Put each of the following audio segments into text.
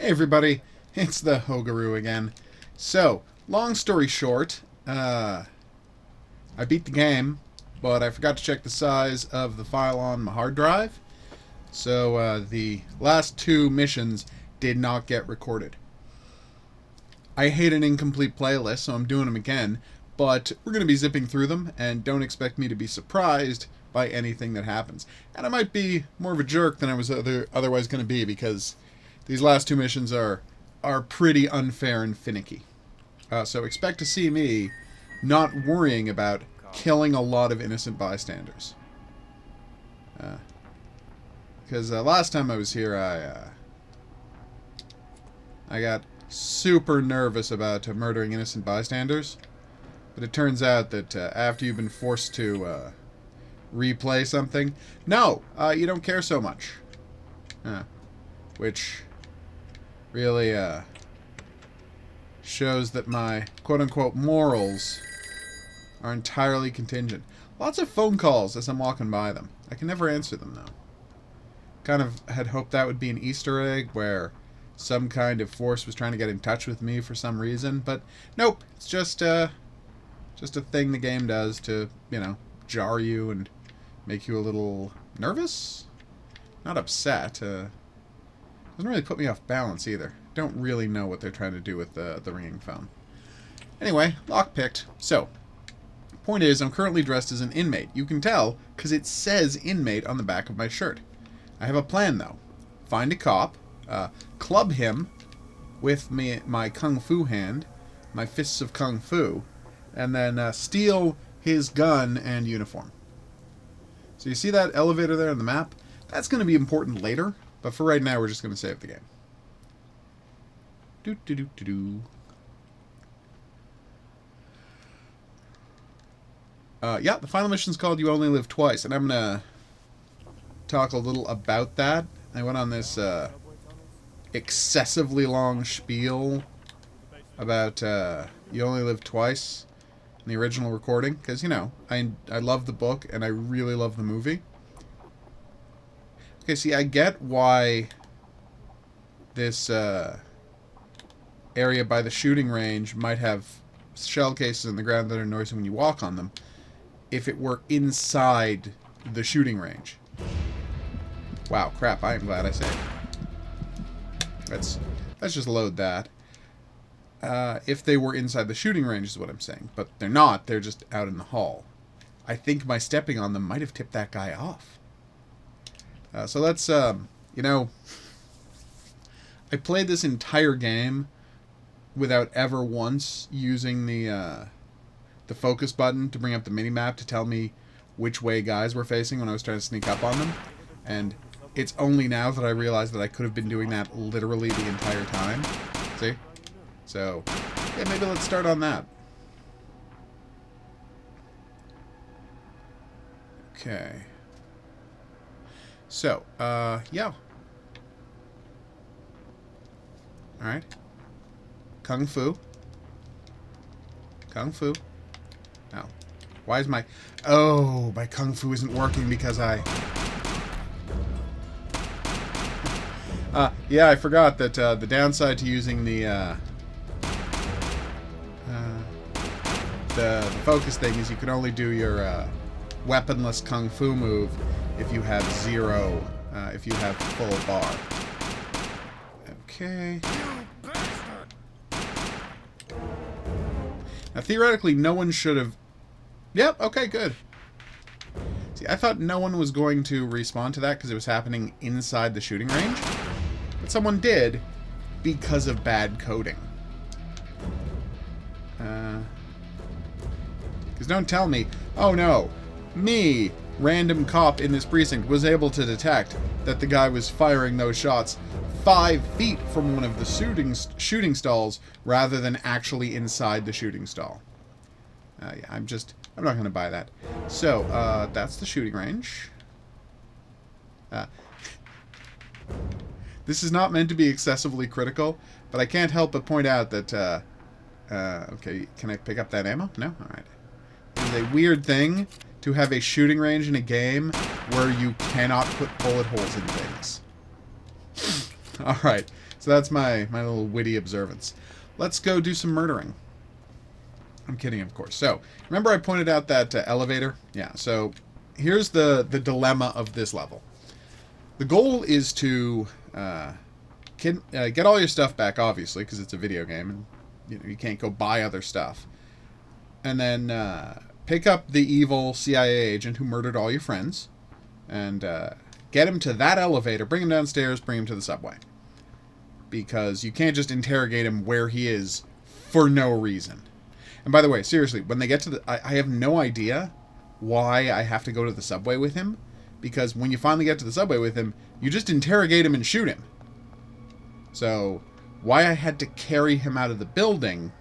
Hey everybody, it's the HOGuru again. So, long story short, I beat the game, but I forgot to check the size of the file on my hard drive. So, the last two missions did not get recorded. I hate an incomplete playlist, so I'm doing them again, but we're going to be zipping through them, and don't expect me to be surprised by anything that happens. And I might be more of a jerk than I was otherwise going to be, because these last two missions are pretty unfair and finicky. So expect to see me not worrying about killing a lot of innocent bystanders. Because last time I was here, I got super nervous about murdering innocent bystanders. But it turns out that after you've been forced to replay something, no, you don't care so much. Which really shows that my quote-unquote morals are entirely contingent. Lots of phone calls as I'm walking by them. I can never answer them, though. Kind of had hoped that would be an Easter egg where some kind of force was trying to get in touch with me for some reason, but nope. It's just a thing the game does to, you know, jar you and make you a little nervous? Not upset. Doesn't really put me off balance either. Don't really know what they're trying to do with the ringing phone. Anyway, lock picked. So, point is, I'm currently dressed as an inmate. You can tell because it says inmate on the back of my shirt. I have a plan though. Find a cop, club him with my kung fu hand, my fists of kung fu, and then steal his gun and uniform. So you see that elevator there on the map? That's going to be important later. But for right now, we're just going to save the game. Yeah, the final mission's called You Only Live Twice, and I'm going to talk a little about that. I went on this excessively long spiel about You Only Live Twice in the original recording, because, you know, I love the book, and I really love the movie. Okay, see, I get why this area by the shooting range might have shell cases in the ground that are noisy when you walk on them, if it were inside the shooting range. Wow, crap, I am glad I saved. Let's just load that. If they were inside the shooting range is what I'm saying, but they're not, they're just out in the hall. I think my stepping on them might have tipped that guy off. So let's, you know, I played this entire game without ever once using the focus button to bring up the minimap to tell me which way guys were facing when I was trying to sneak up on them. And it's only now that I realize that I could have been doing that literally the entire time. See? So, yeah, maybe let's start on that. Okay. So, yeah. Alright. Kung Fu. Kung Fu. Oh. Why is my... Oh, my Kung Fu isn't working because I... yeah, I forgot that the downside to using the focus thing is you can only do your weaponless Kung Fu move if you have zero, if you have full bar. Okay. Now, theoretically, no one should have... Yep, okay, good. See, I thought no one was going to respawn to that because it was happening inside the shooting range. But someone did because of bad coding. Because don't tell me, oh no, me, random cop in this precinct, was able to detect that the guy was firing those shots 5 feet from one of the shooting stalls rather than actually inside the shooting stall. Yeah, I'm not going to buy that. So, that's the shooting range. This is not meant to be excessively critical, but I can't help but point out that, okay, can I pick up that ammo? No? Alright. It is a weird thing to have a shooting range in a game where you cannot put bullet holes in things. Alright, So that's my little witty observance. Let's go do some murdering. I'm kidding, of course. So, remember I pointed out that elevator? Yeah, so here's the dilemma of this level. The goal is to get all your stuff back, obviously, because it's a video game, and you can't go buy other stuff. And then pick up the evil CIA agent who murdered all your friends, and get him to that elevator, bring him downstairs, bring him to the subway. Because you can't just interrogate him where he is for no reason. And by the way, seriously, when they get to the... I have no idea why I have to go to the subway with him. Because when you finally get to the subway with him, you just interrogate him and shoot him. So, why I had to carry him out of the building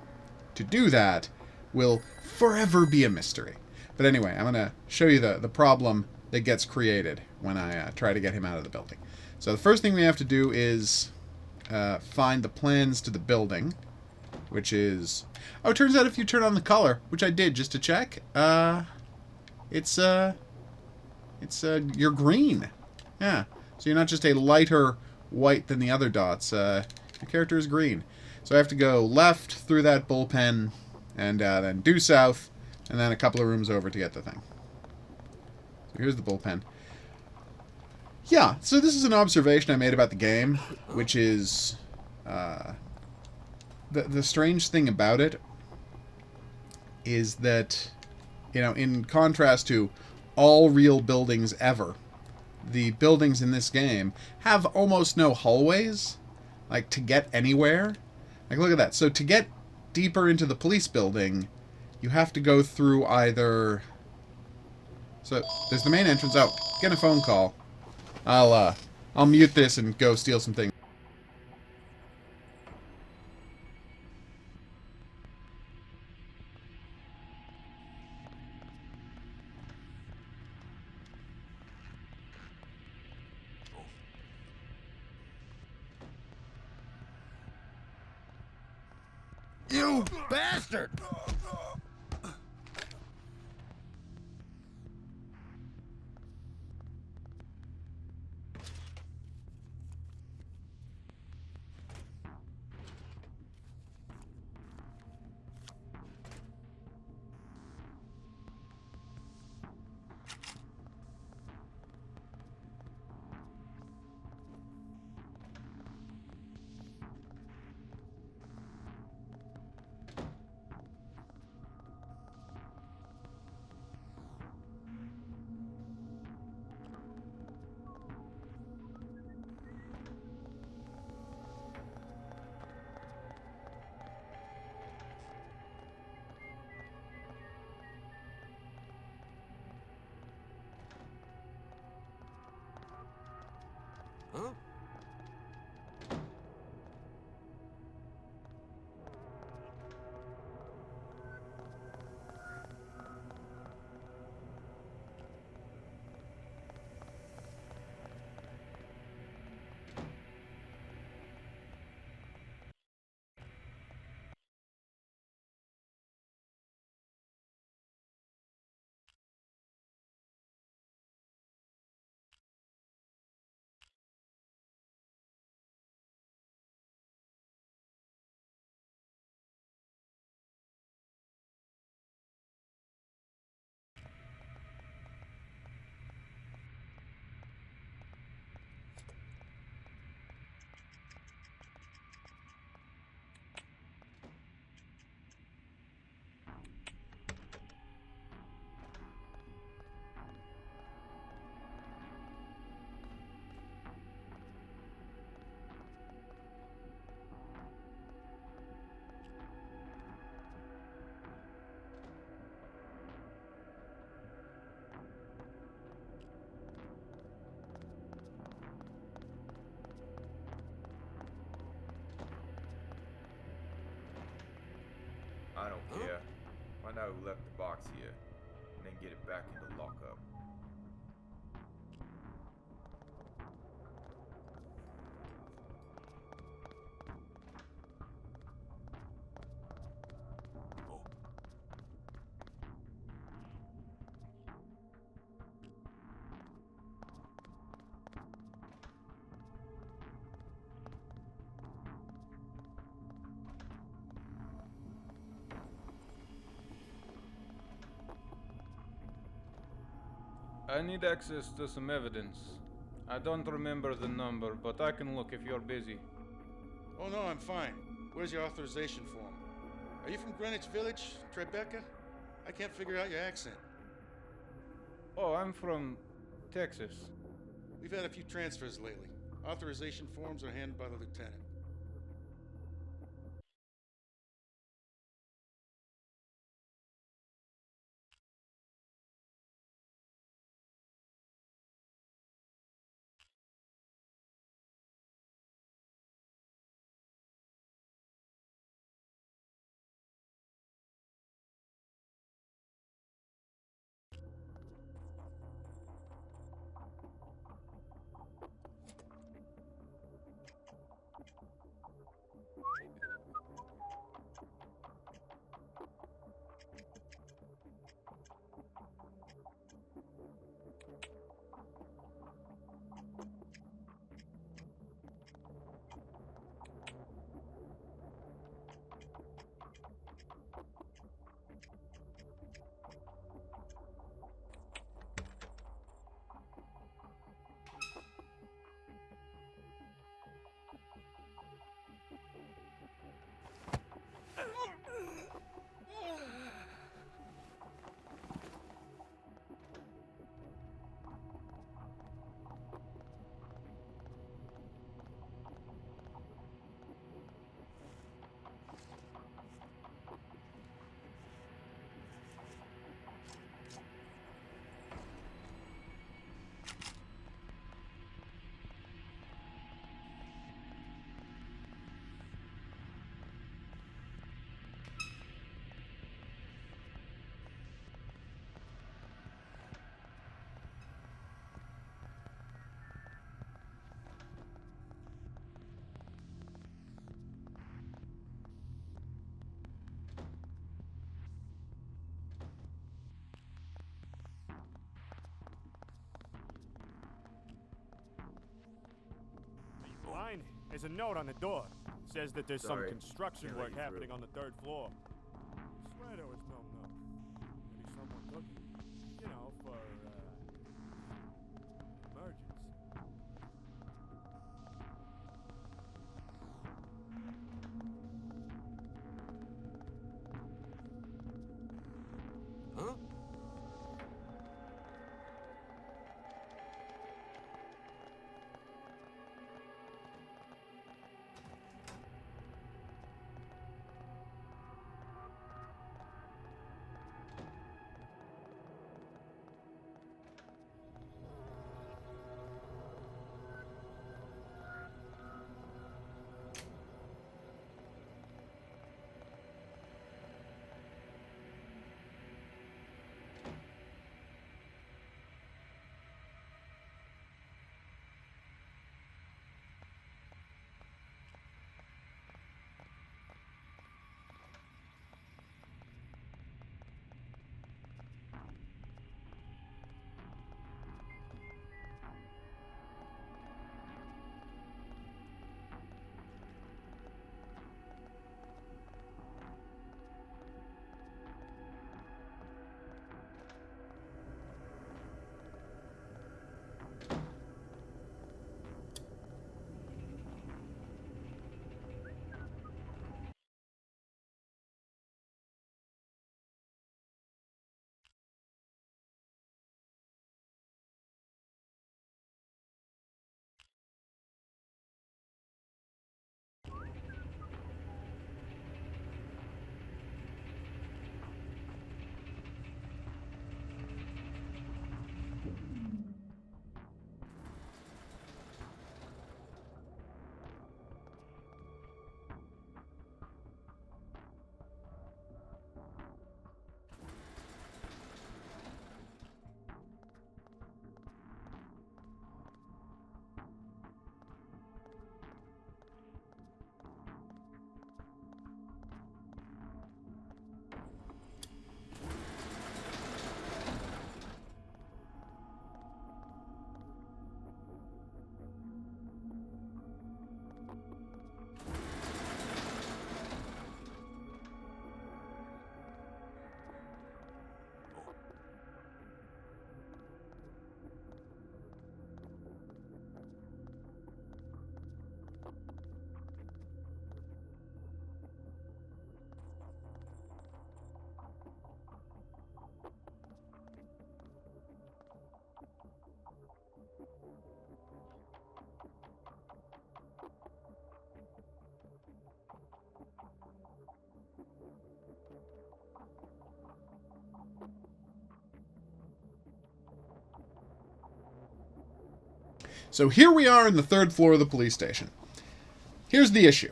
to do that will forever be a mystery. But anyway, I'm going to show you the problem that gets created when I try to get him out of the building. So the first thing we have to do is find the plans to the building, which is... Oh, it turns out if you turn on the color, which I did just to check, it's you're green. Yeah, so you're not just a lighter white than the other dots. Your character is green. So I have to go left through that bullpen, and then due south, and then a couple of rooms over to get the thing. So here's the bullpen. Yeah, so this is an observation I made about the game, which is the strange thing about it is that, in contrast to all real buildings ever, the buildings in this game have almost no hallways, like, to get anywhere. Like, look at that. So to get deeper into the police building, you have to go through either... So, there's the main entrance. Oh, getting a phone call. I'll mute this and go steal some things. You bastard! Huh? I don't care. Find out who left the box here, and then get it back in the lockup. I need access to some evidence. I don't remember the number, but I can look if you're busy. Oh no, I'm fine. Where's your authorization form? Are you from Greenwich Village, Tribeca? I can't figure out your accent. Oh, I'm from Texas. We've had a few transfers lately. Authorization forms are handed by the lieutenant. Alekhine, there's a note on the door. It says that there's Sorry, some construction can't let work you happening through. on the 3rd floor. I swear there was filmed up. Maybe someone took it. You know, for, emergency. Huh? So here we are in the 3rd floor of the police station. Here's the issue.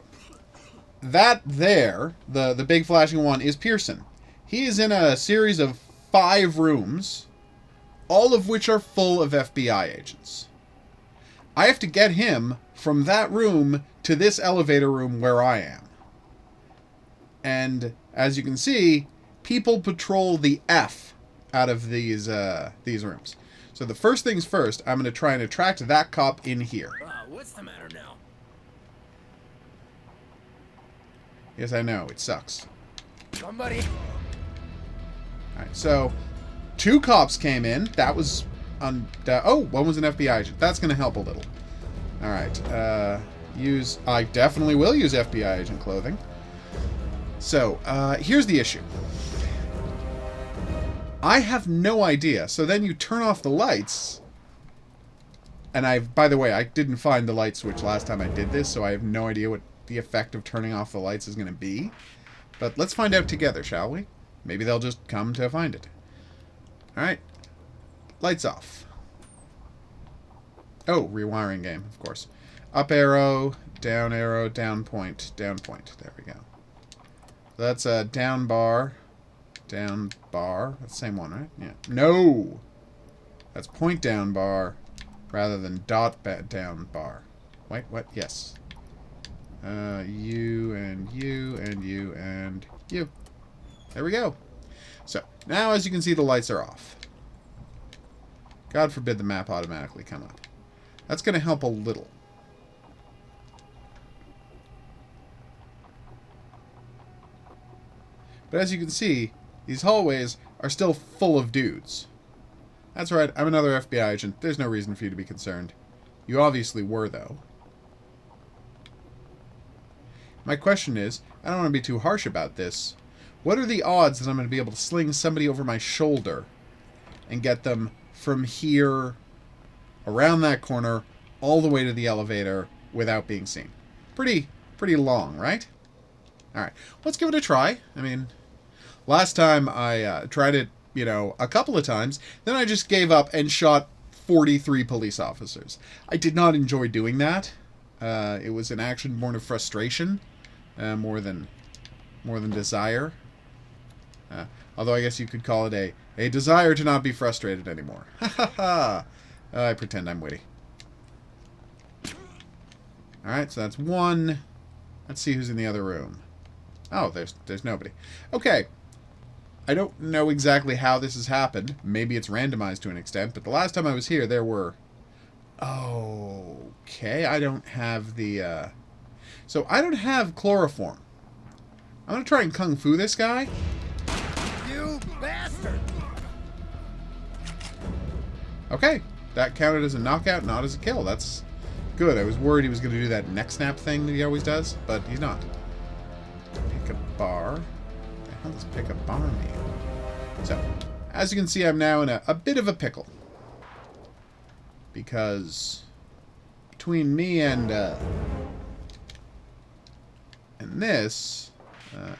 That there, the big flashing one, is Pearson. He is in a series of 5 rooms, all of which are full of FBI agents. I have to get him from that room to this elevator room where I am. And as you can see, people patrol the F out of these rooms. So the first things first, I'm going to try and attract that cop in here. What's the matter now? Yes, I know, it sucks. Somebody. Alright, so 2 cops came in. That was one was an FBI agent. That's going to help a little. Alright, I definitely will use FBI agent clothing. So, here's the issue. I have no idea. So then you turn off the lights. And by the way, I didn't find the light switch last time I did this, so I have no idea what the effect of turning off the lights is going to be. But let's find out together, shall we? Maybe they'll just come to find it. Alright. Lights off. Oh, rewiring game, of course. Up arrow, down point, down point. There we go. So that's a down bar. Down bar. That's the same one, right? Yeah. No! That's point down bar rather than dot down bar. Wait, what? Yes. You and you and you and you. There we go. So, now as you can see, the lights are off. God forbid the map automatically come up. That's going to help a little. But as you can see, these hallways are still full of dudes. That's right, I'm another FBI agent. There's no reason for you to be concerned. You obviously were, though. My question is, I don't want to be too harsh about this. What are the odds that I'm going to be able to sling somebody over my shoulder and get them from here, around that corner, all the way to the elevator without being seen? Pretty long, right? Alright, let's give it a try. I mean, last time I tried it, a couple of times. Then I just gave up and shot 43 police officers. I did not enjoy doing that. It was an action born of frustration, more than desire. Although I guess you could call it a desire to not be frustrated anymore. Ha ha ha! I pretend I'm witty. Alright, so that's one. Let's see who's in the other room. Oh, there's nobody. Okay. I don't know exactly how this has happened. Maybe it's randomized to an extent, but the last time I was here, there were... Okay, I don't have the... So, I don't have chloroform. I'm gonna try and kung fu this guy. You bastard! Okay, that counted as a knockout, not as a kill. That's good. I was worried he was going to do that neck snap thing that he always does, but he's not. Pick a bar. What the hell does pick a bar mean? So, as you can see, I'm now in a bit of a pickle. Because between me and this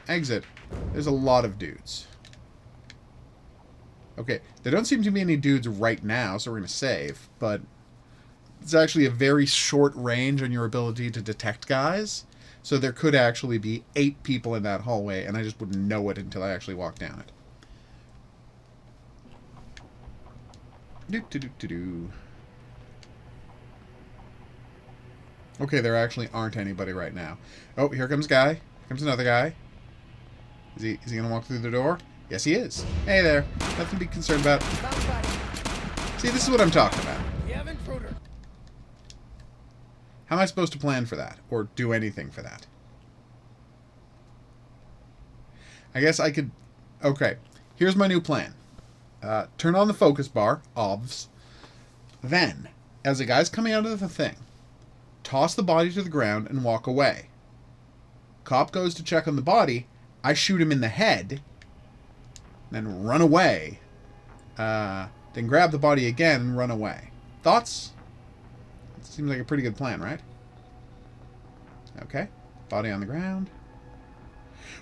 exit, there's a lot of dudes. Okay, there don't seem to be any dudes right now, so we're going to save, but it's actually a very short range on your ability to detect guys, so there could actually be 8 people in that hallway, and I just wouldn't know it until I actually walk down it. Do-do-do-do-do. Okay, there actually aren't anybody right now. Oh, here comes a guy. Here comes another guy. Is he going to walk through the door? Yes, he is. Hey there. Nothing to be concerned about. See, this is what I'm talking about. You have intruder. How am I supposed to plan for that? Or do anything for that? I guess I could... Okay. Here's my new plan. Turn on the focus bar. Obvs. Then, as the guy's coming out of the thing, toss the body to the ground and walk away. Cop goes to check on the body. I shoot him in the head. Then run away. Then grab the body again and run away. Thoughts? Seems like a pretty good plan, right? Okay. Body on the ground.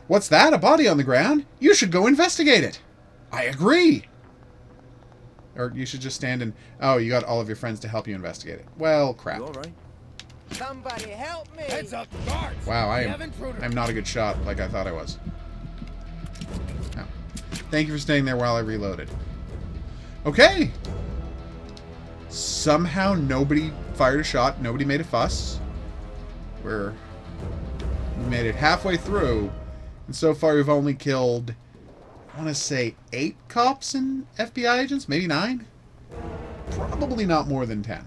What's that? A body on the ground? You should go investigate it. I agree. Or you should just stand and... Oh, you got all of your friends to help you investigate it. Well, crap. You all right? Somebody help me! Heads up, guards! Wow, We have intruder. I'm not a good shot like I thought I was. Oh. Thank you for staying there while I reloaded. Okay! Somehow nobody fired a shot. Nobody made a fuss. We made it halfway through. And so far we've only killed... I want to say 8 cops and FBI agents? Maybe 9? Probably not more than 10.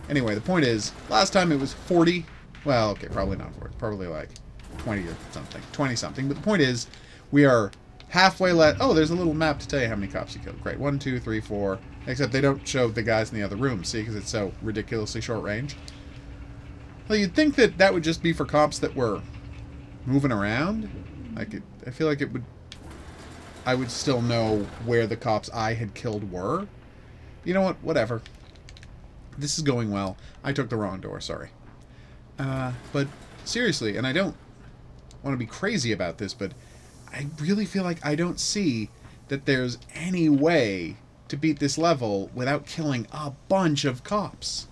Anyway, the point is, last time it was 40. Well, okay, probably not 40. Probably like 20 or something. 20-something. But the point is, we are halfway Oh, there's a little map to tell you how many cops you killed. Great. 1, 2, 3, 4. Except they don't show the guys in the other room, see? Because it's so ridiculously short range. Well, you'd think that that would just be for cops that were moving around. I feel like it would... I would still know where the cops I had killed were. You know what? Whatever. This is going well. I took the wrong door, sorry. But seriously, and I don't want to be crazy about this, but I really feel like I don't see that there's any way to beat this level without killing a bunch of cops.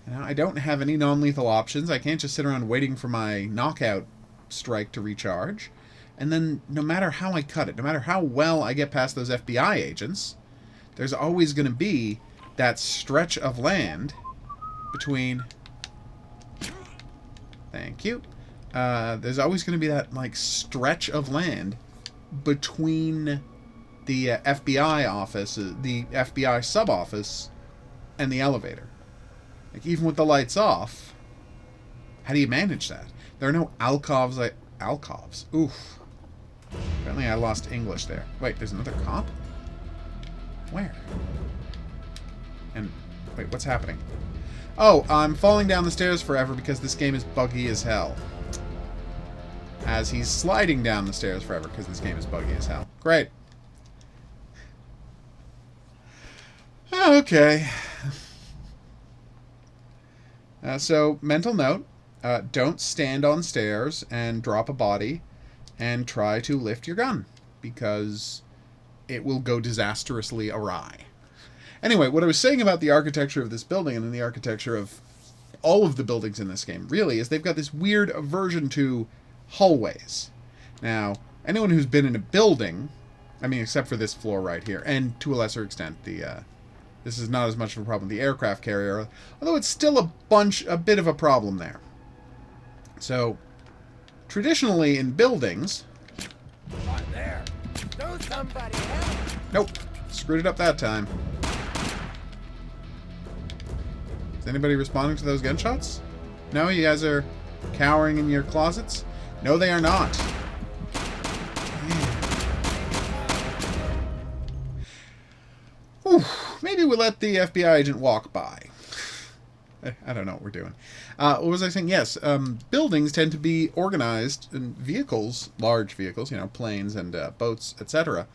You know, I don't have any non-lethal options. I can't just sit around waiting for my knockout strike to recharge. And then, no matter how I cut it, no matter how well I get past those FBI agents, there's always going to be that stretch of land between... Thank you. There's always going to be that, like, stretch of land between the FBI office, the FBI sub-office, and the elevator. Like, even with the lights off, how do you manage that? There are no alcoves, like... Alcoves? Oof. Apparently I lost English there. Wait, there's another cop? Where? And, wait, what's happening? Oh, I'm falling down the stairs forever because this game is buggy as hell. As he's sliding down the stairs forever because this game is buggy as hell. Great. Okay. So, mental note. Don't stand on stairs and drop a body and try to lift your gun, because it will go disastrously awry. Anyway, what I was saying about the architecture of this building and then the architecture of all of the buildings in this game, really, is they've got this weird aversion to hallways. Now, anyone who's been in a building, I mean, except for this floor right here, and to a lesser extent, this is not as much of a problem, the aircraft carrier, although it's still a bit of a problem there. So, traditionally in buildings... Right there. Don't somebody help! Nope. Screwed it up that time. Is anybody responding to those gunshots? No? You guys are cowering in your closets? No, they are not. Whew. Maybe we'll let the FBI agent walk by. I don't know what we're doing. What was I saying? Yes, buildings tend to be organized in vehicles, large vehicles, you know, planes and boats, etc.,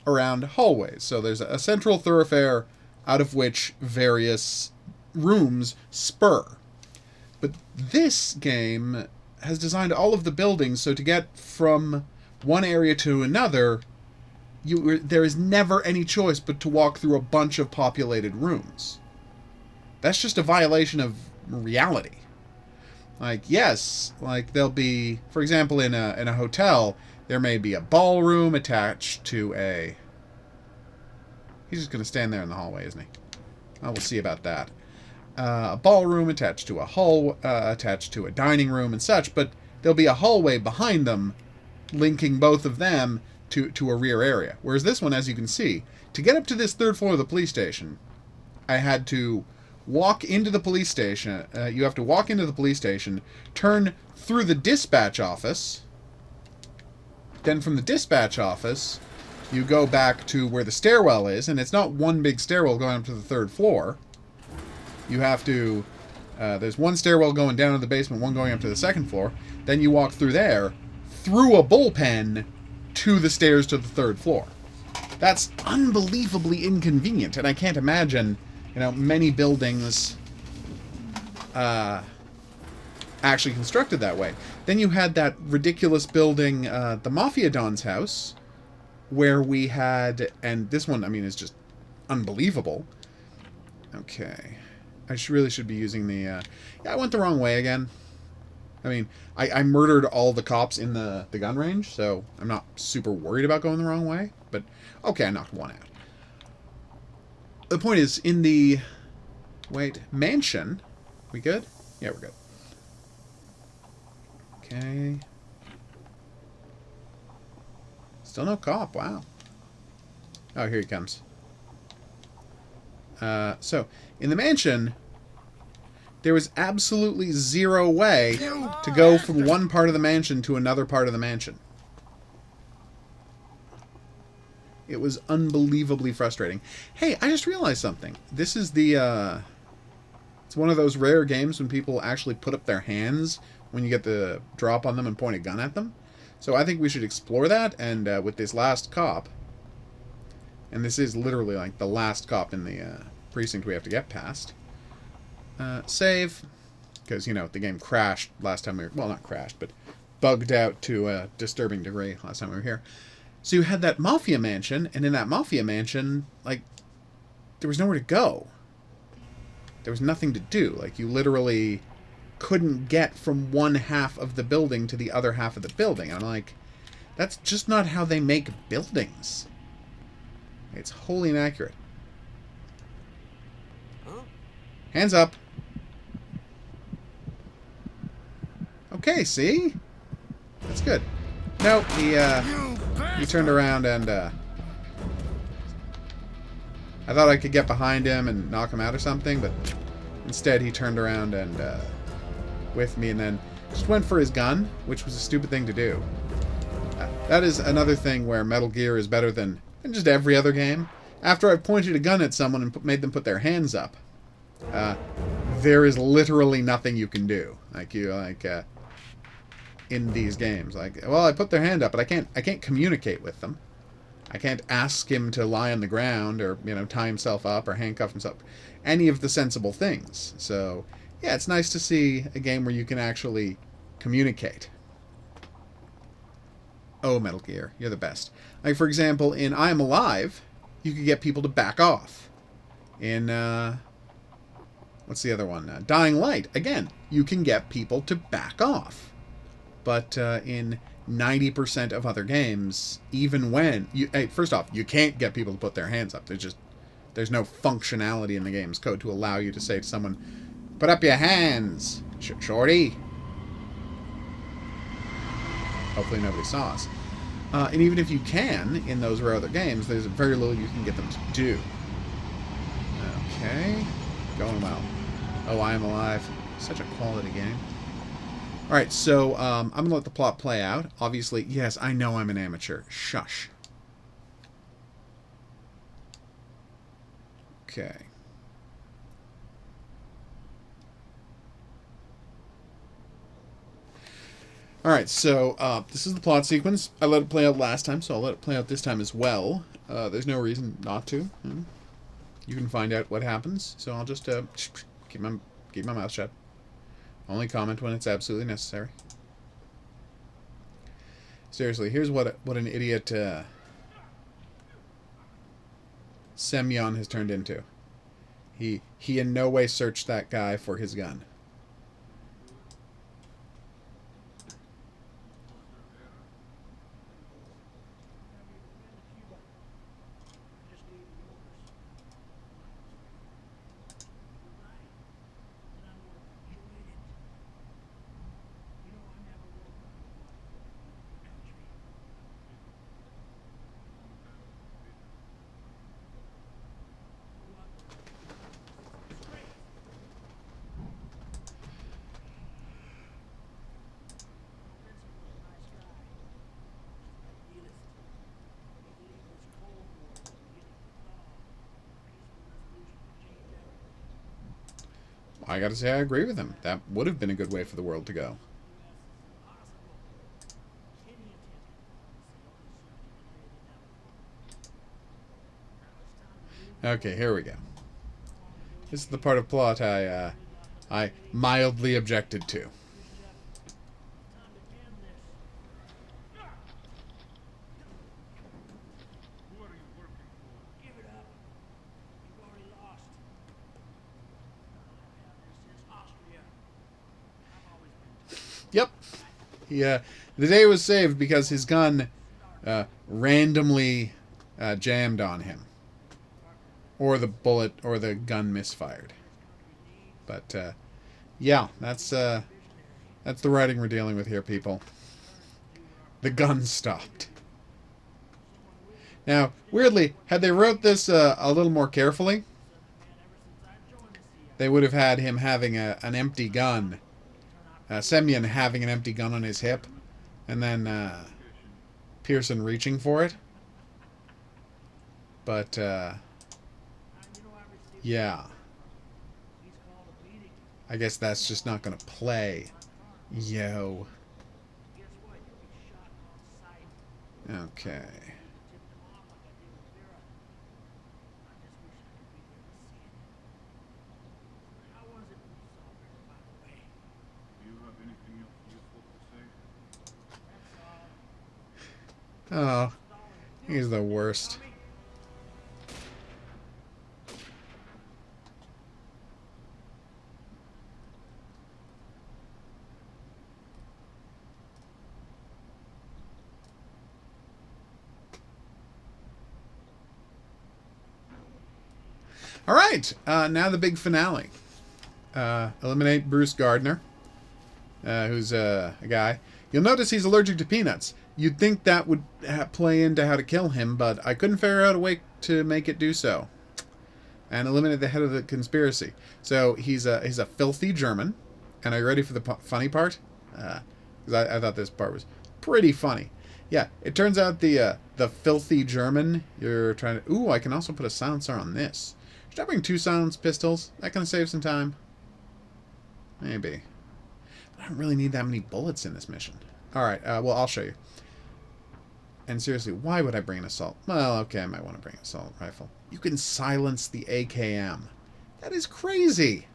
around hallways. So there's a central thoroughfare out of which various rooms spur. But this game has designed all of the buildings so to get from one area to another, there is never any choice but to walk through a bunch of populated rooms. That's just a violation of reality. Like, yes, like there'll be, for example, in a hotel, there may be a ballroom attached to a... He's just going to stand there in the hallway, isn't he? Well, we'll see about that. A ballroom attached to a hall, attached to a dining room and such, but there'll be a hallway behind them linking both of them to a rear area. Whereas this one, as you can see, to get up to this third floor of the police station, I had to walk into the police station. You have to walk into the police station, turn through the dispatch office. Then from the dispatch office, you go back to where the stairwell is, and it's not one big stairwell going up to the third floor. You have to... there's one stairwell going down to the basement, one going up to the second floor. Then you walk through there, through a bullpen, to the stairs to the third floor. That's unbelievably inconvenient, and I can't imagine... You know, many buildings actually constructed that way. Then you had that ridiculous building, the Mafia Don's house, where we had, and this one, I mean, is just unbelievable. Okay. Really should be using the... yeah, I went the wrong way again. I mean, I murdered all the cops in the gun range, so I'm not super worried about going the wrong way. But, okay, I knocked one out. The point is, in the... Wait, mansion... We good? Yeah, we're good. Okay. Still no cop, wow. Oh, here he comes. So, in the mansion, there was absolutely zero way to go from one part of the mansion to another part of the mansion. It was unbelievably frustrating. Hey, I just realized something. This is the, it's one of those rare games when people actually put up their hands when you get the drop on them and point a gun at them. So I think we should explore that, and with this last cop, and this is literally like the last cop in the precinct we have to get past. Save, because, you know, the game crashed last time we were, well, not crashed, but bugged out to a disturbing degree last time we were here. So you had that Mafia mansion, and in that Mafia mansion, like, there was nowhere to go. There was nothing to do. Like, you literally couldn't get from one half of the building to the other half of the building. And I'm like, that's just not how they make buildings. It's wholly inaccurate. Hands up. Okay, see? That's good. Nope, he turned around and, I thought I could get behind him and knock him out or something, but instead he turned around and, with me and then just went for his gun, which was a stupid thing to do. That is another thing where Metal Gear is better than just every other game. After I've pointed a gun at someone and made them put their hands up, there is literally nothing you can do. In these games. Like, well, I put their hand up, but I can't communicate with them. I can't ask him to lie on the ground or, you know, tie himself up or handcuff himself. Any of the sensible things. So, yeah, it's nice to see a game where you can actually communicate. Oh, Metal Gear, you're the best. Like, for example, in I Am Alive, you could get people to back off. In, what's the other one? Dying Light, again, you can get people to back off. But in 90% of other games, even when... first off, you can't get people to put their hands up. There's no functionality in the game's code to allow you to say to someone, put up your hands, shorty. Hopefully nobody saw us. And even if you can, in those rare other games, there's very little you can get them to do. Okay. Going well. Oh, I Am Alive. Such a quality game. Alright, so I'm going to let the plot play out. Obviously, yes, I know I'm an amateur. Shush. Okay. Alright, so this is the plot sequence. I let it play out last time, so I'll let it play out this time as well. There's no reason not to. You can find out what happens, so I'll just keep my mouth shut. Only comment when it's absolutely necessary. Seriously, here's what an idiot Semyon has turned into. He in no way searched that guy for his gun. I gotta say I agree with him. That would have been a good way for the world to go. Okay, here we go. This is the part of plot I mildly objected to. Yep. He, the day was saved because his gun randomly jammed on him. Or the bullet or the gun misfired. But, yeah, that's the writing we're dealing with here, people. The gun stopped. Now, weirdly, had they wrote this a little more carefully, they would have had him having an empty gun. Semyon having an empty gun on his hip, and then Pearson reaching for it. But, yeah. I guess that's just not going to play. Yo. Okay. Oh, he's the worst. All right, now the big finale. Eliminate Bruce Gardner, who's a guy. You'll notice he's allergic to peanuts. You'd think that would play into how to kill him, but I couldn't figure out a way to make it do so. And eliminate the head of the conspiracy. So he's a filthy German. And are you ready for the funny part? Because I thought this part was pretty funny. Yeah, it turns out the filthy German, you're trying to... Ooh, I can also put a silencer on this. Should I bring 2 silence pistols? That can save some time. Maybe. I don't really need that many bullets in this mission. Alright, well, I'll show you. And seriously, why would I bring an assault? Well, okay, I might want to bring an assault rifle. You can silence the AKM. That is crazy.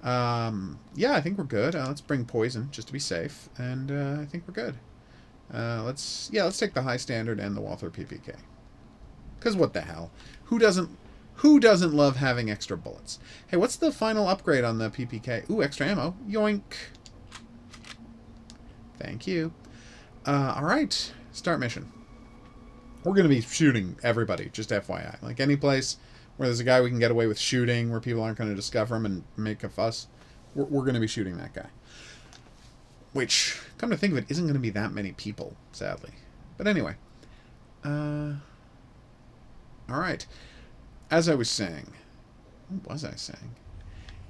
Yeah, I think we're good. Let's bring poison, just to be safe. And I think we're good. Let's take the high standard and the Walther PPK. Because what the hell? Who doesn't love having extra bullets? Hey, what's the final upgrade on the PPK? Ooh, extra ammo. Yoink. Thank you. Alright. Start mission. We're going to be shooting everybody, just FYI. Like any place where there's a guy we can get away with shooting, where people aren't going to discover him and make a fuss, we're going to be shooting that guy. Which, come to think of it, isn't going to be that many people, sadly. But anyway. Alright. As I was saying... What was I saying?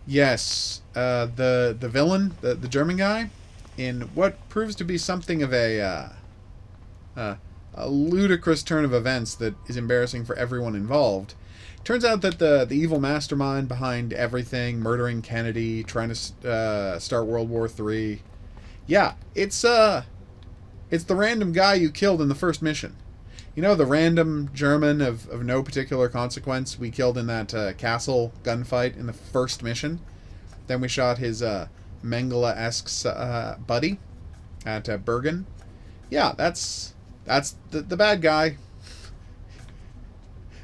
Yes, the villain, the German guy, in what proves to be something of a ludicrous turn of events that is embarrassing for everyone involved. Turns out that the evil mastermind behind everything, murdering Kennedy, trying to start World War III, yeah, it's the random guy you killed in the first mission. You know, the random German of no particular consequence we killed in that castle gunfight in the first mission? Then we shot his Mengele-esque buddy at Bergen. Yeah, that's the bad guy.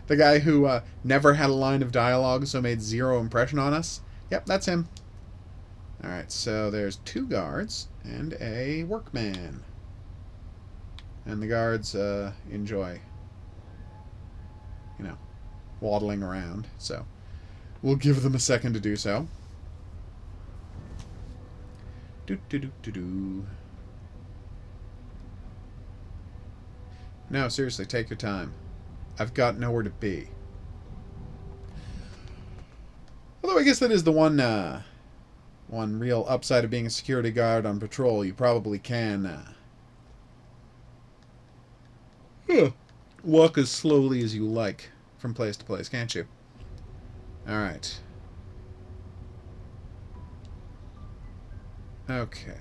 The guy who never had a line of dialogue, so made 0 impression on us. Yep, that's him. Alright, so there's 2 guards and a workman. And the guards enjoy, waddling around. So we'll give them a second to do so. Do. No, seriously, take your time. I've got nowhere to be. Although I guess that is the one real upside of being a security guard on patrol. You probably can walk as slowly as you like from place to place, can't you? Alright. Okay.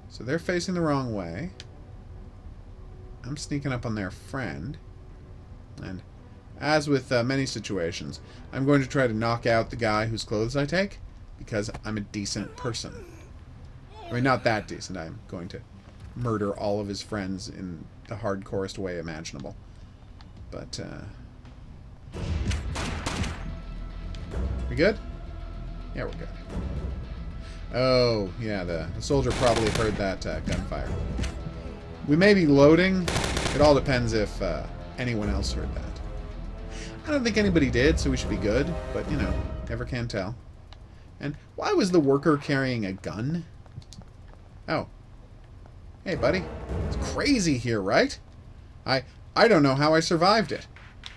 So they're facing the wrong way. I'm sneaking up on their friend. And as with many situations, I'm going to try to knock out the guy whose clothes I take, because I'm a decent person. I mean, not that decent. I'm going to murder all of his friends in the hardcorest way imaginable. But, We good? Yeah, we're good. Oh, yeah, the soldier probably heard that gunfire. We may be loading. It all depends if anyone else heard that. I don't think anybody did, so we should be good. But, you know, never can tell. And why was the worker carrying a gun? Oh. Hey, buddy. It's crazy here, right? I don't know how I survived it.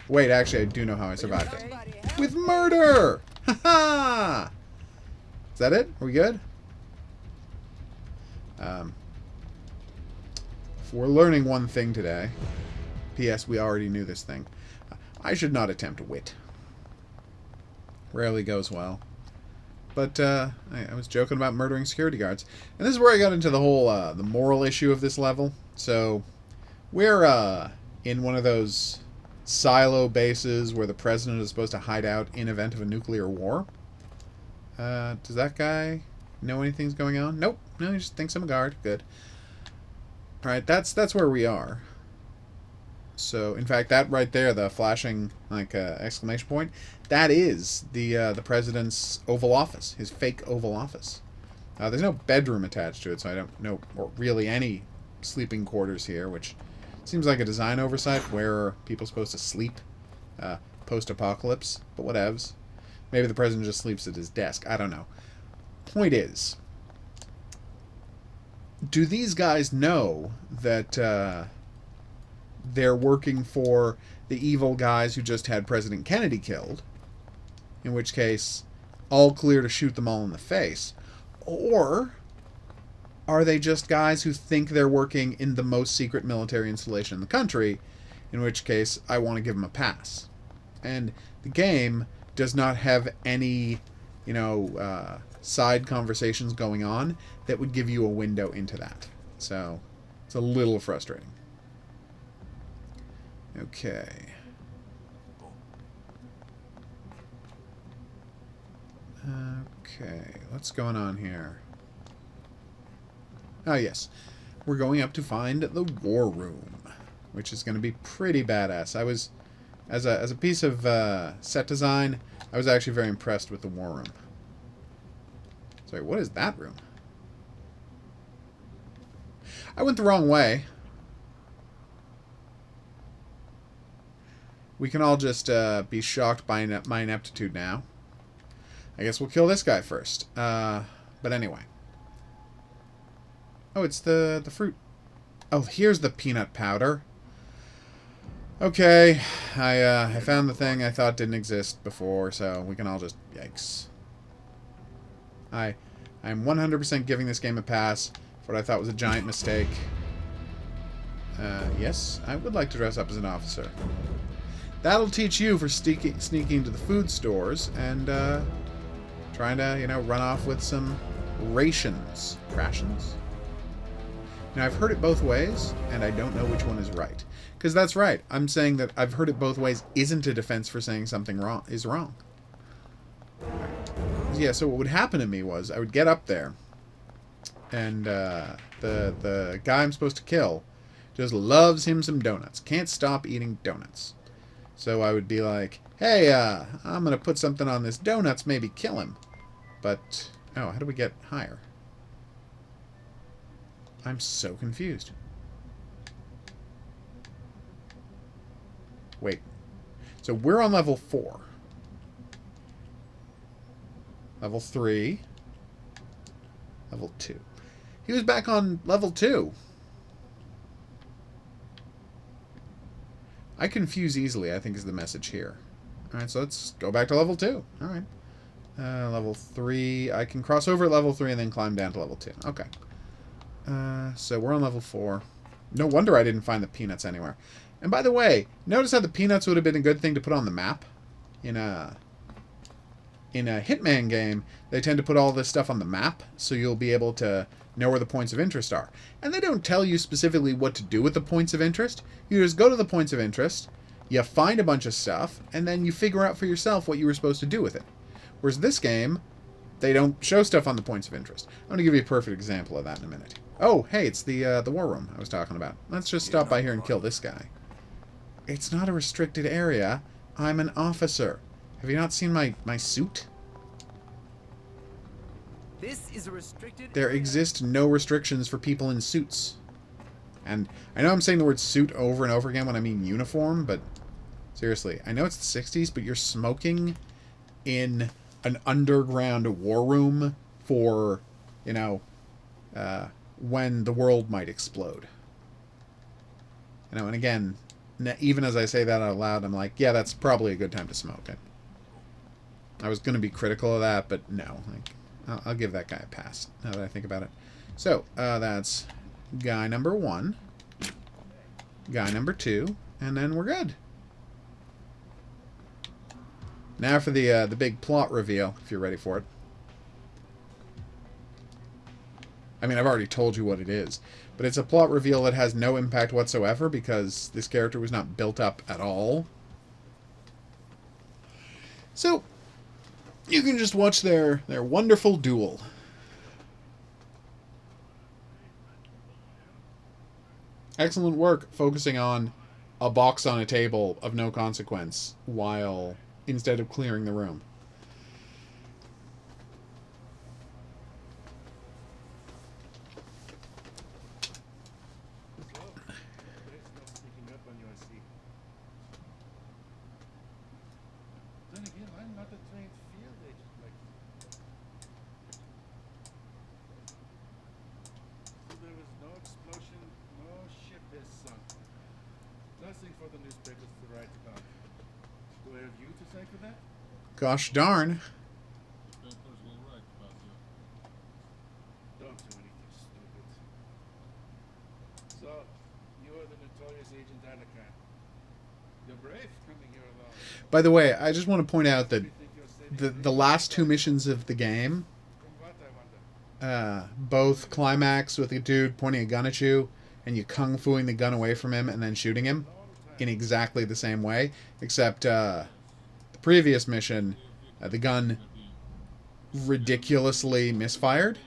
Wait, actually, I do know how I survived it. With murder! Ha-ha! Is that it? Are we good? If we're learning one thing today, P.S. we already knew this thing, I should not attempt wit. Rarely goes well. But I was joking about murdering security guards. And this is where I got into the whole the moral issue of this level. So we're in one of those silo bases where the president is supposed to hide out in event of a nuclear war. Does that guy know anything's going on? Nope. No, he just thinks I'm a guard. Good. Alright, that's where we are. So, in fact, that right there, the flashing, like, exclamation point, that is the president's Oval Office, his fake Oval Office. There's no bedroom attached to it, so I don't know, or really any sleeping quarters here, which seems like a design oversight. Where are people supposed to sleep post-apocalypse? But whatevs. Maybe the president just sleeps at his desk. I don't know. Point is, do these guys know that they're working for the evil guys who just had President Kennedy killed? In which case, all clear to shoot them all in the face. Or are they just guys who think they're working in the most secret military installation in the country? In which case, I want to give them a pass. And the game does not have any, you know, side conversations going on that would give you a window into that. So, it's a little frustrating. Okay. Okay, what's going on here? Oh, yes. We're going up to find the War Room, which is going to be pretty badass. I was, as a piece of set design, I was actually very impressed with the War Room. Sorry, what is that room? I went the wrong way. We can all just be shocked by my ineptitude now. I guess we'll kill this guy first. But anyway. Oh, it's the fruit. Oh, here's the peanut powder. Okay, I found the thing I thought didn't exist before, so we can all just... Yikes. I'm 100% giving this game a pass for what I thought was a giant mistake. Yes, I would like to dress up as an officer. That'll teach you for sneaking to the food stores and trying to, you know, run off with some rations. Rations? Now, I've heard it both ways, and I don't know which one is right. Because that's right. I'm saying that I've heard it both ways isn't a defense for saying something is wrong. Yeah, so what would happen to me was I would get up there, and the guy I'm supposed to kill just loves him some donuts. Can't stop eating donuts. So I would be like, hey, I'm going to put something on this donuts, maybe kill him. But, oh, how do we get higher? I'm so confused. Wait. So we're on level 4. Level 3. Level 2. He was back on level 2. I confuse easily, I think is the message here. Alright, so let's go back to level 2. Alright. Level 3. I can cross over at level 3 and then climb down to level 2. Okay. So we're on level 4. No wonder I didn't find the peanuts anywhere. And by the way, notice how the peanuts would have been a good thing to put on the map? In a Hitman game, they tend to put all this stuff on the map, so you'll be able to know where the points of interest are. And they don't tell you specifically what to do with the points of interest. You just go to the points of interest, you find a bunch of stuff, and then you figure out for yourself what you were supposed to do with it. Whereas this game, they don't show stuff on the points of interest. I'm going to give you a perfect example of that in a minute. Oh, hey, it's the war room I was talking about. Let's just stop by here and kill this guy. It's not a restricted area. I'm an officer. Have you not seen my suit? This is a restricted There area. exist no restrictions for people in suits. And I know I'm saying the word suit over and over again when I mean uniform, but seriously, I know it's the 60s, but you're smoking in an underground war room for, you know, when the world might explode. You know, and again, even as I say that out loud, I'm like, yeah, that's probably a good time to smoke it. I was going to be critical of that, but no. Like, I'll give that guy a pass, now that I think about it. So, that's guy number 1, guy number 2, and then we're good. Now for the big plot reveal, if you're ready for it. I mean, I've already told you what it is, but it's a plot reveal that has no impact whatsoever because this character was not built up at all. So, you can just watch their wonderful duel. Excellent work focusing on a box on a table of no consequence while instead of clearing the room. Then again, I'm not a trained field agent like you. So there was no explosion, no ship is sunk. Nothing for the newspapers to write about. Do I have you to thank for that? Gosh darn. Papers will write about you. Don't do anything stupid. So, you are the notorious agent Alekhine. You're brave coming here alone. By the way, I just want to point out that You think you're saving the last 2 missions of the game, From what, I wonder? both climax with a dude pointing a gun at you and you kung-fuing the gun away from him and then shooting him in exactly the same way, except the previous mission, the gun ridiculously misfired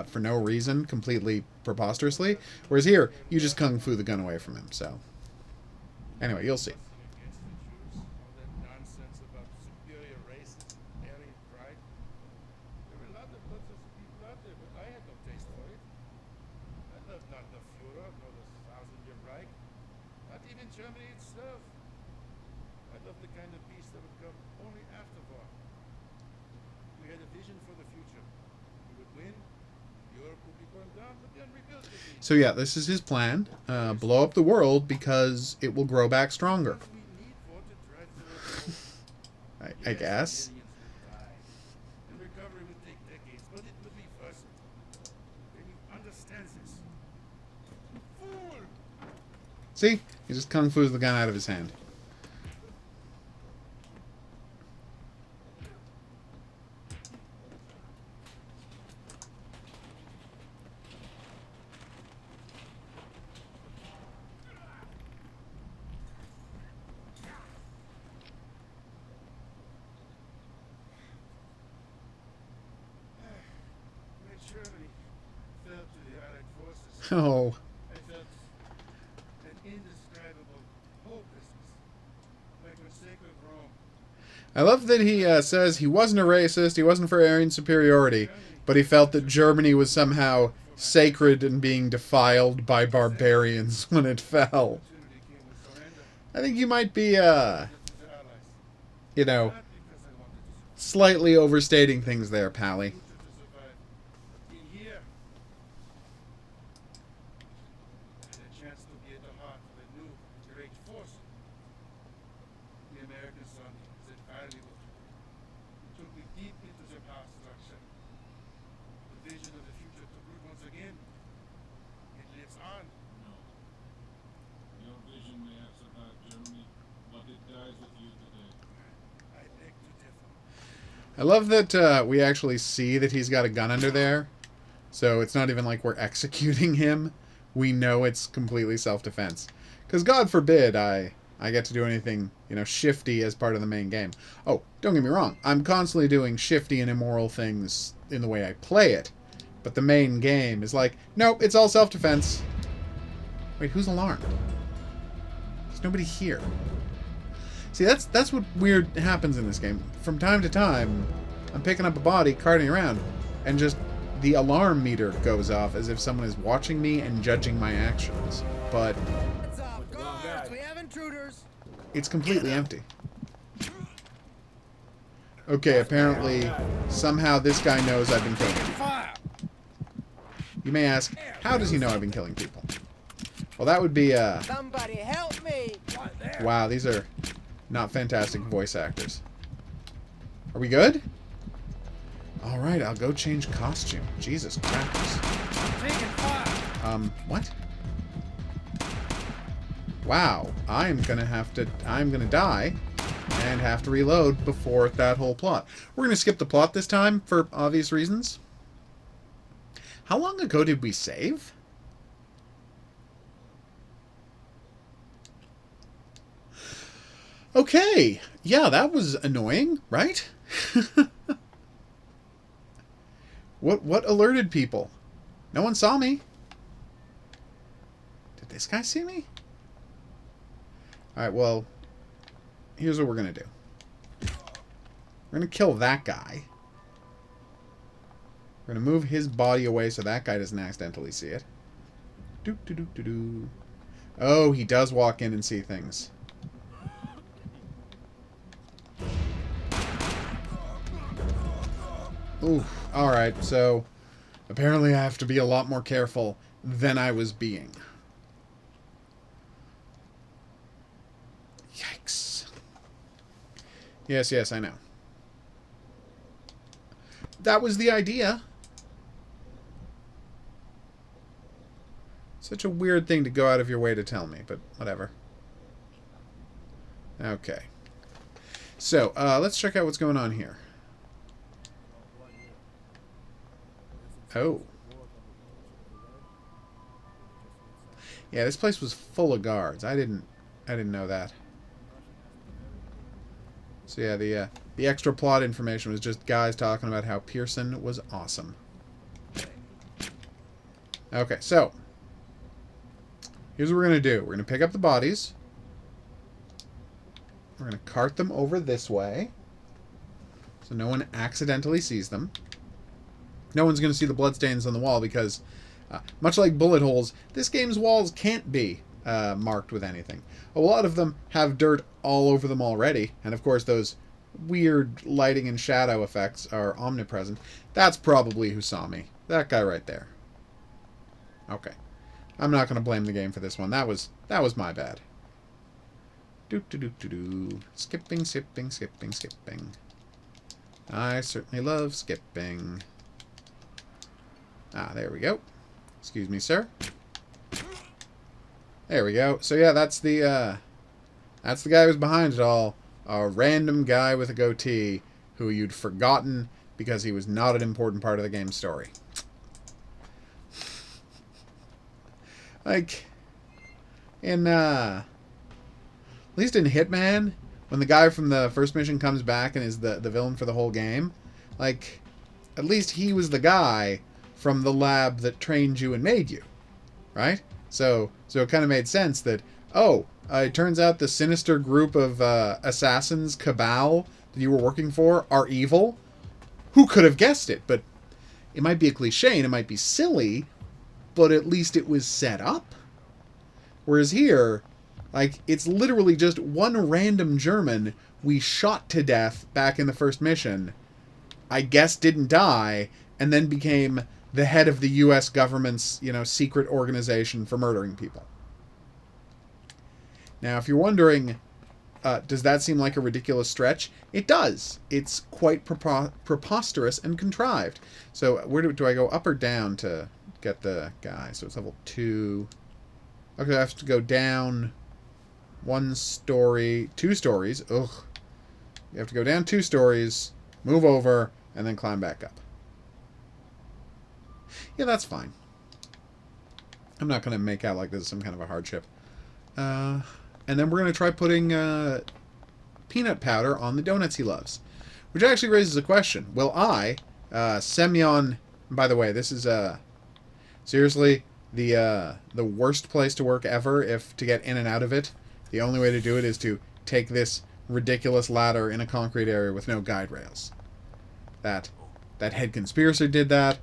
for no reason, completely preposterously, whereas here, you just kung-fu the gun away from him, so anyway, you'll see. Against the Jews, all that nonsense about superior races, Aryan pride. There were a lot of lots of people out there, but I had no taste for it. I loved not the Führer, nor the Thousand-Year Reich, not even Germany itself. I loved the kind of peace that would come only after war. We had a vision for the future. We would win, Europe would be burned down, but then rebuilt again. So yeah, this is his plan. Blow up the world because it will grow back stronger. We need war to drive the world. I guess. Millions would die. And recovery would take decades, but it would be first. Then you understand this. Fool! See? He just kung-fu's the gun out of his hand. When Germany fell to the Allied forces, Oh. I felt an indescribable hopelessness. Like when sacred Rome. I love that he says he wasn't a racist, he wasn't for Aryan superiority, but he felt that Germany was somehow sacred and being defiled by barbarians when it fell. Opportunity came with surrender I think you might be, to the Allies. you know, Not because I wanted to slightly overstating things there, Pally. survive. In here, I had a chance to be at the heart of a new, great force. The American son is invaluable. It took me deep into the power structure. The vision of the future took root once again. It lives on. No. Your vision may have survived Germany, but it dies with you today. I beg to differ. I love that we actually see that he's got a gun under there, so it's not even like we're executing him. We know it's completely self-defense. Because God forbid I get to do anything, you know, shifty as part of the main game. Oh, don't get me wrong. I'm constantly doing shifty and immoral things in the way I play it. But the main game is like, nope, it's all self-defense. Wait, who's alarmed? There's nobody here. See, that's what weird happens in this game. From time to time, I'm picking up a body, carting around, and just the alarm meter goes off as if someone is watching me and judging my actions. But What's up, guards? We have intruders. it's completely empty. Okay, apparently, somehow this guy knows I've been killing people. Fire! You may ask, how does he know I've been killing people? Well, that would be, Somebody help me. Right there. wow, these are not fantastic voice actors. Are we good? Alright, I'll go change costume. Jesus crackers. Taking fire. What? Wow, I'm gonna die and have to reload before that whole plot. We're gonna skip the plot this time for obvious reasons. How long ago did we save? Okay, yeah, that was annoying, right? What alerted people? No one saw me. Did this guy see me? Alright, well, here's what we're going to do. We're going to kill that guy. We're going to move his body away so that guy doesn't accidentally see it. Doo-doo-doo-doo-doo. Oh, he does walk in and see things. Ooh, alright, so apparently I have to be a lot more careful than I was being. Yikes. Yes, yes, I know. That was the idea. Such a weird thing to go out of your way to tell me, but whatever. Okay. So, let's check out what's going on here. Oh. Yeah, this place was full of guards. I didn't know that. So yeah, the extra plot information was just guys talking about how Pearson was awesome. Okay, so here's what we're gonna do. We're gonna pick up the bodies. We're gonna cart them over this way, so no one accidentally sees them. No one's going to see the bloodstains on the wall because, much like bullet holes, this game's walls can't be marked with anything. A lot of them have dirt all over them already, and of course those weird lighting and shadow effects are omnipresent. That's probably who saw me. That guy right there. Okay. I'm not going to blame the game for this one. That was my bad. Do-do-do-do-do. Skipping, skipping, skipping, skipping. I certainly love skipping. Ah, there we go. Excuse me, sir. There we go. So yeah, that's the guy who's behind it all. A random guy with a goatee who you'd forgotten because he was not an important part of the game's story. Like, in, at least in Hitman, when the guy from the first mission comes back and is the villain for the whole game, like, at least he was the guy from the lab that trained you and made you, right? So it kind of made sense that, oh, it turns out the sinister group of assassins, Cabal, that you were working for are evil. Who could have guessed it? But it might be a cliche and it might be silly, but at least it was set up. Whereas here, like, it's literally just one random German we shot to death back in the first mission, I guess didn't die, and then became the head of the U.S. government's, secret organization for murdering people. Now, if you're wondering, does that seem like a ridiculous stretch? It does. It's quite preposterous and contrived. So where do I go, up or down to get the guy? So it's level 2. Okay, I have to go down 1 story, 2 stories. Ugh. You have to go down 2 stories, move over, and then climb back up. Yeah, that's fine. I'm not going to make out like this is some kind of a hardship. And then we're going to try putting peanut powder on the donuts he loves. Which actually raises a question. Will I, Semyon... By the way, this is seriously the worst place to work ever if to get in and out of it. The only way to do it is to take this ridiculous ladder in a concrete area with no guide rails. That head conspirator did that.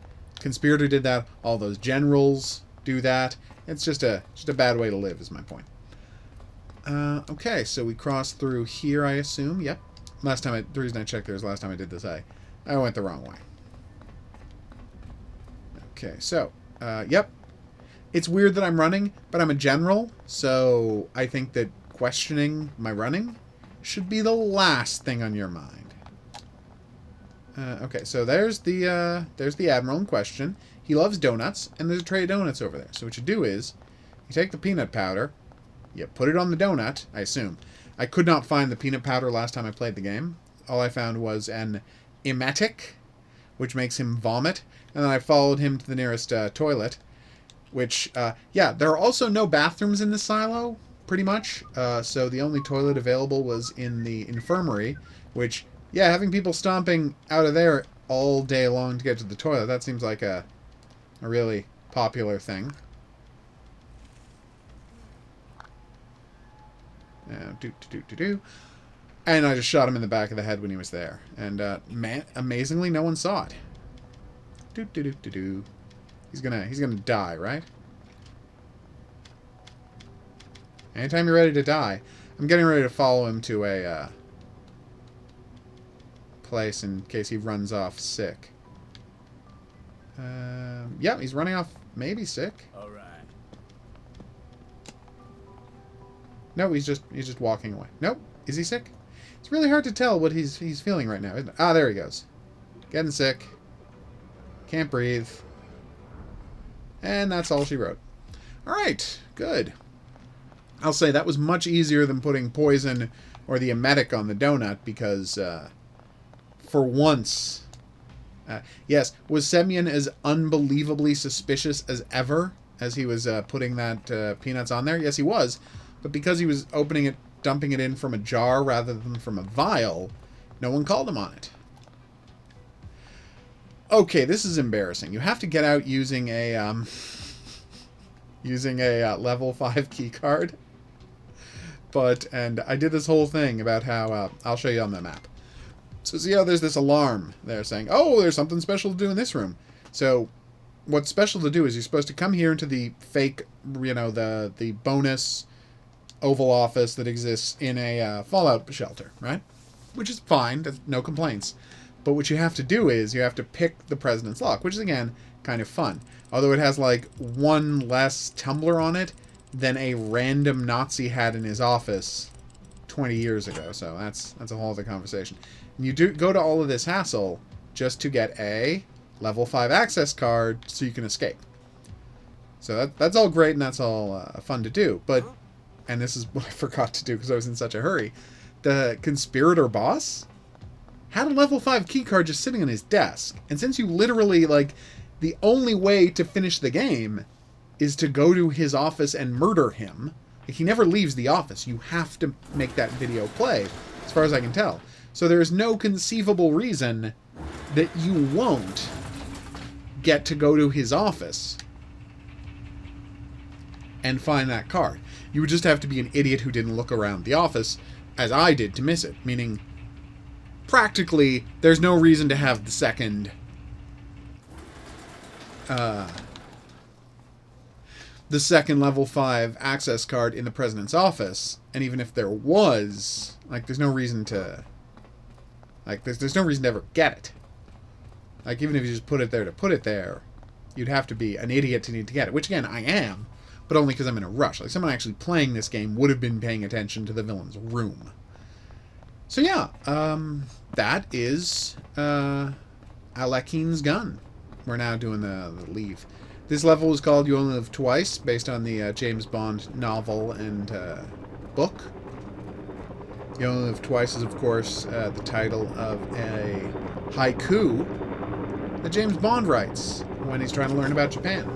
All those generals do that. It's just a bad way to live, is my point. Okay, so we crossed through here, I assume. Yep. The reason I checked there is last time I did this, I went the wrong way. Okay, so, yep. It's weird that I'm running, but I'm a general, so I think that questioning my running should be the last thing on your mind. Okay, so there's the admiral in question. He loves donuts, and there's a tray of donuts over there. So what you do is, you take the peanut powder, you put it on the donut, I assume. I could not find the peanut powder last time I played the game. All I found was an emetic, which makes him vomit, and then I followed him to the nearest toilet, which, yeah, there are also no bathrooms in this silo, pretty much, so the only toilet available was in the infirmary, which, yeah, having people stomping out of there all day long to get to the toilet, that seems like a really popular thing. And I just shot him in the back of the head when he was there. And, man, amazingly, no one saw it. He's gonna die, right? Anytime you're ready to die. I'm getting ready to follow him to a, place in case he runs off sick. Yeah, he's running off maybe sick. All right. No, he's just walking away. Nope. Is he sick? It's really hard to tell what he's feeling right now, isn't it? Ah, there he goes. Getting sick. Can't breathe. And that's all she wrote. Alright, good. I'll say that was much easier than putting poison or the emetic on the donut because, for once... yes, was Semyon as unbelievably suspicious as ever as he was putting that peanuts on there? Yes, he was. But because he was opening it, dumping it in from a jar rather than from a vial, no one called him on it. Okay, this is embarrassing. You have to get out using a level 5 key card. And I did this whole thing about how I'll show you on the map. So see how there's this alarm there saying, oh, there's something special to do in this room. So what's special to do is you're supposed to come here into the fake, the bonus Oval Office that exists in a Fallout shelter, right? Which is fine, there's no complaints. But what you have to do is you have to pick the president's lock, which is, again, kind of fun. Although it has, like, one less tumbler on it than a random Nazi had in his office 20 years ago. So that's a whole other conversation. And you do go to all of this hassle just to get a level 5 access card so you can escape. So that's all great and that's all fun to do. But, and this is what I forgot to do because I was in such a hurry, the conspirator boss had a level 5 keycard just sitting on his desk. And since you literally, like, the only way to finish the game is to go to his office and murder him. Like, he never leaves the office. You have to make that video play, as far as I can tell. So there is no conceivable reason that you won't get to go to his office and find that card. You would just have to be an idiot who didn't look around the office, as I did, to miss it. Meaning, practically, there's no reason to have the second level 5 access card in the president's office, and even if there was, like, there's no reason to, like, there's no reason to ever get it. Like, even if you just put it there to put it there, you'd have to be an idiot to need to get it, which, again, I am, but only because I'm in a rush. Like, someone actually playing this game would have been paying attention to the villain's room. So, yeah, that is Alekhine's gun. We're now doing the leave. This level is called You Only Live Twice, based on the James Bond novel and book. You Only Live Twice is, of course, the title of a haiku that James Bond writes when he's trying to learn about Japan.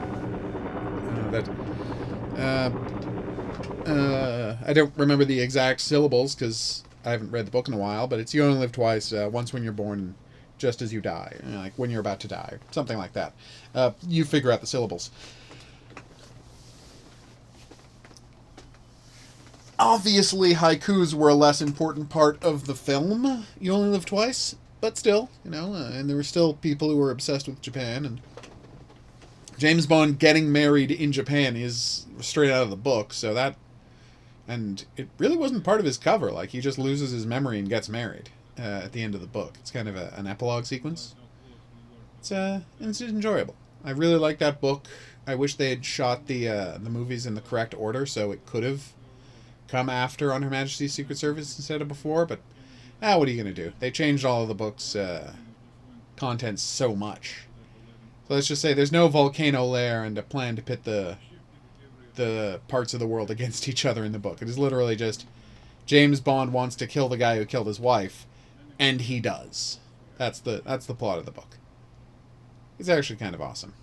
I don't remember the exact syllables because I haven't read the book in a while, but it's You Only Live Twice, once when you're born, just as you die. Like when you're about to die. Something like that. You figure out the syllables. Obviously, haikus were a less important part of the film, You Only Live Twice. but still, you know, and there were still people who were obsessed with Japan, and James Bond getting married in Japan is straight out of the book, so that, and it really wasn't part of his cover, like, he just loses his memory and gets married at the end of the book. It's kind of an epilogue sequence. It's enjoyable. I really like that book. I wish they had shot the movies in the correct order, so it could have come after On Her Majesty's Secret Service instead of before, but what are you going to do? They changed all of the book's content so much. So let's just say there's no volcano lair and a plan to pit the parts of the world against each other in the book. It is literally just James Bond wants to kill the guy who killed his wife, and he does. That's the plot of the book. It's actually kind of awesome.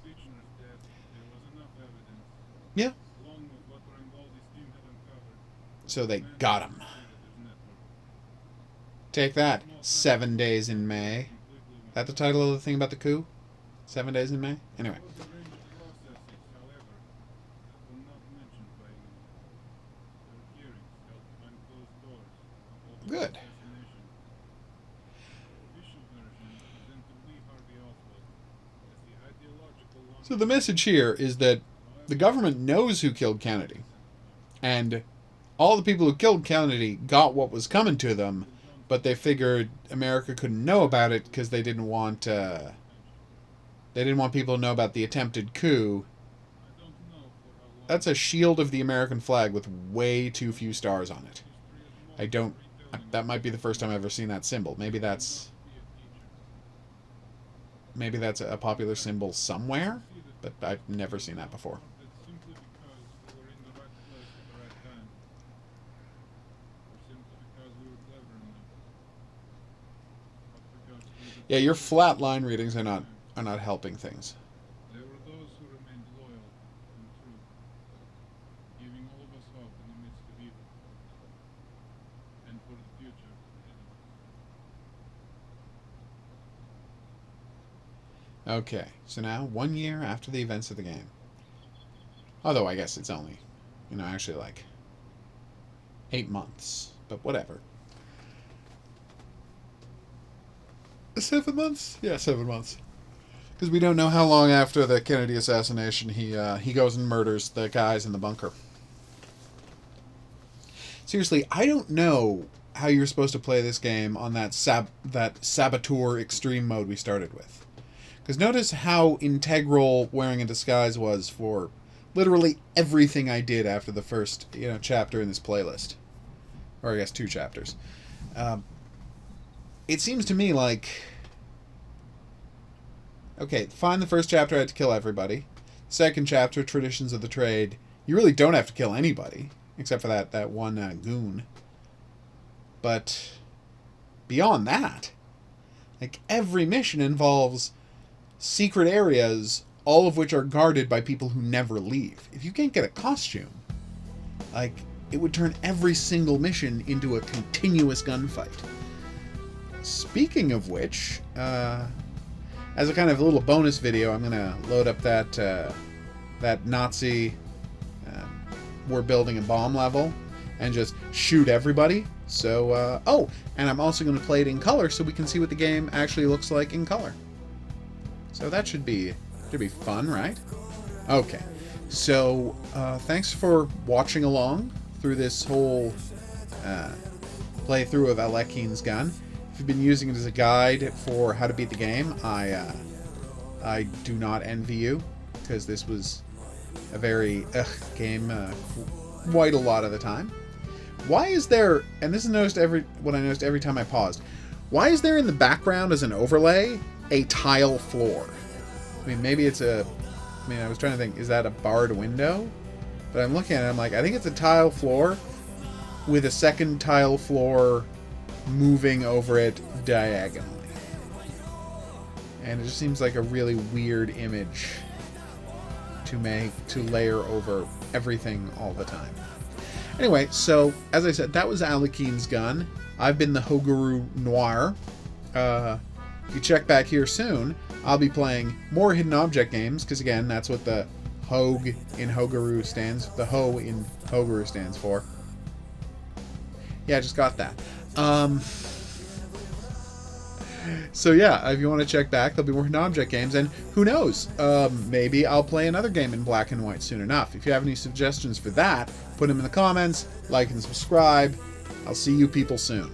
Yeah. So they got him. Take that. 7 Days in May. Is that the title of the thing about the coup? 7 Days in May? Anyway. Good. So the message here is that the government knows who killed Kennedy. And all the people who killed Kennedy got what was coming to them, but they figured America couldn't know about it because they didn't want people to know about the attempted coup. That's a shield of the American flag with way too few stars on it. That might be the first time I've ever seen that symbol. Maybe that's a popular symbol somewhere, but I've never seen that before. Yeah, your flat line readings are not helping things. There were those who remained loyal and true, giving all of us hope in the midst of evil, and for the future ahead of us. Okay, so now 1 year after the events of the game. Although I guess it's only, actually like 8 months, but whatever. 7 months? Yeah, 7 months. Because we don't know how long after the Kennedy assassination he goes and murders the guys in the bunker. Seriously, I don't know how you're supposed to play this game on that Saboteur Extreme mode we started with. Because notice how integral wearing a disguise was for literally everything I did after the first chapter in this playlist. Or I guess 2 chapters. It seems to me like... Okay, fine, the first chapter I had to kill everybody. Second chapter, Traditions of the Trade, you really don't have to kill anybody, except for that one goon. But beyond that, like, every mission involves secret areas, all of which are guarded by people who never leave. If you can't get a costume, like, it would turn every single mission into a continuous gunfight. Speaking of which, as a kind of little bonus video, I'm gonna load up that Nazi we're building a bomb level and just shoot everybody. So and I'm also gonna play it in color so we can see what the game actually looks like in color. So that should be fun, right? Okay, so thanks for watching along through this whole playthrough of Alekhine's gun. If you've been using it as a guide for how to beat the game, I do not envy you, because this was a very game quite a lot of the time. Why is there, and this is what I noticed every time I paused, why is there in the background as an overlay a tile floor? I mean, maybe it's I was trying to think, is that a barred window? But I'm looking at it, I'm like, I think it's a tile floor with a second tile floor moving over it diagonally. And it just seems like a really weird image to layer over everything all the time. Anyway, so as I said, that was Alekhine's gun. I've been the HOGuru Noir. If you check back here soon, I'll be playing more hidden object games, because again, that's what the HOG in HOGuru stands. The HO in HOGuru stands for. Yeah, I just got that. So yeah, if you want to check back, there'll be more hidden object games, and who knows, maybe I'll play another game in black and white soon enough. If you have any suggestions for that, put them in the comments, like and subscribe. I'll see you people soon.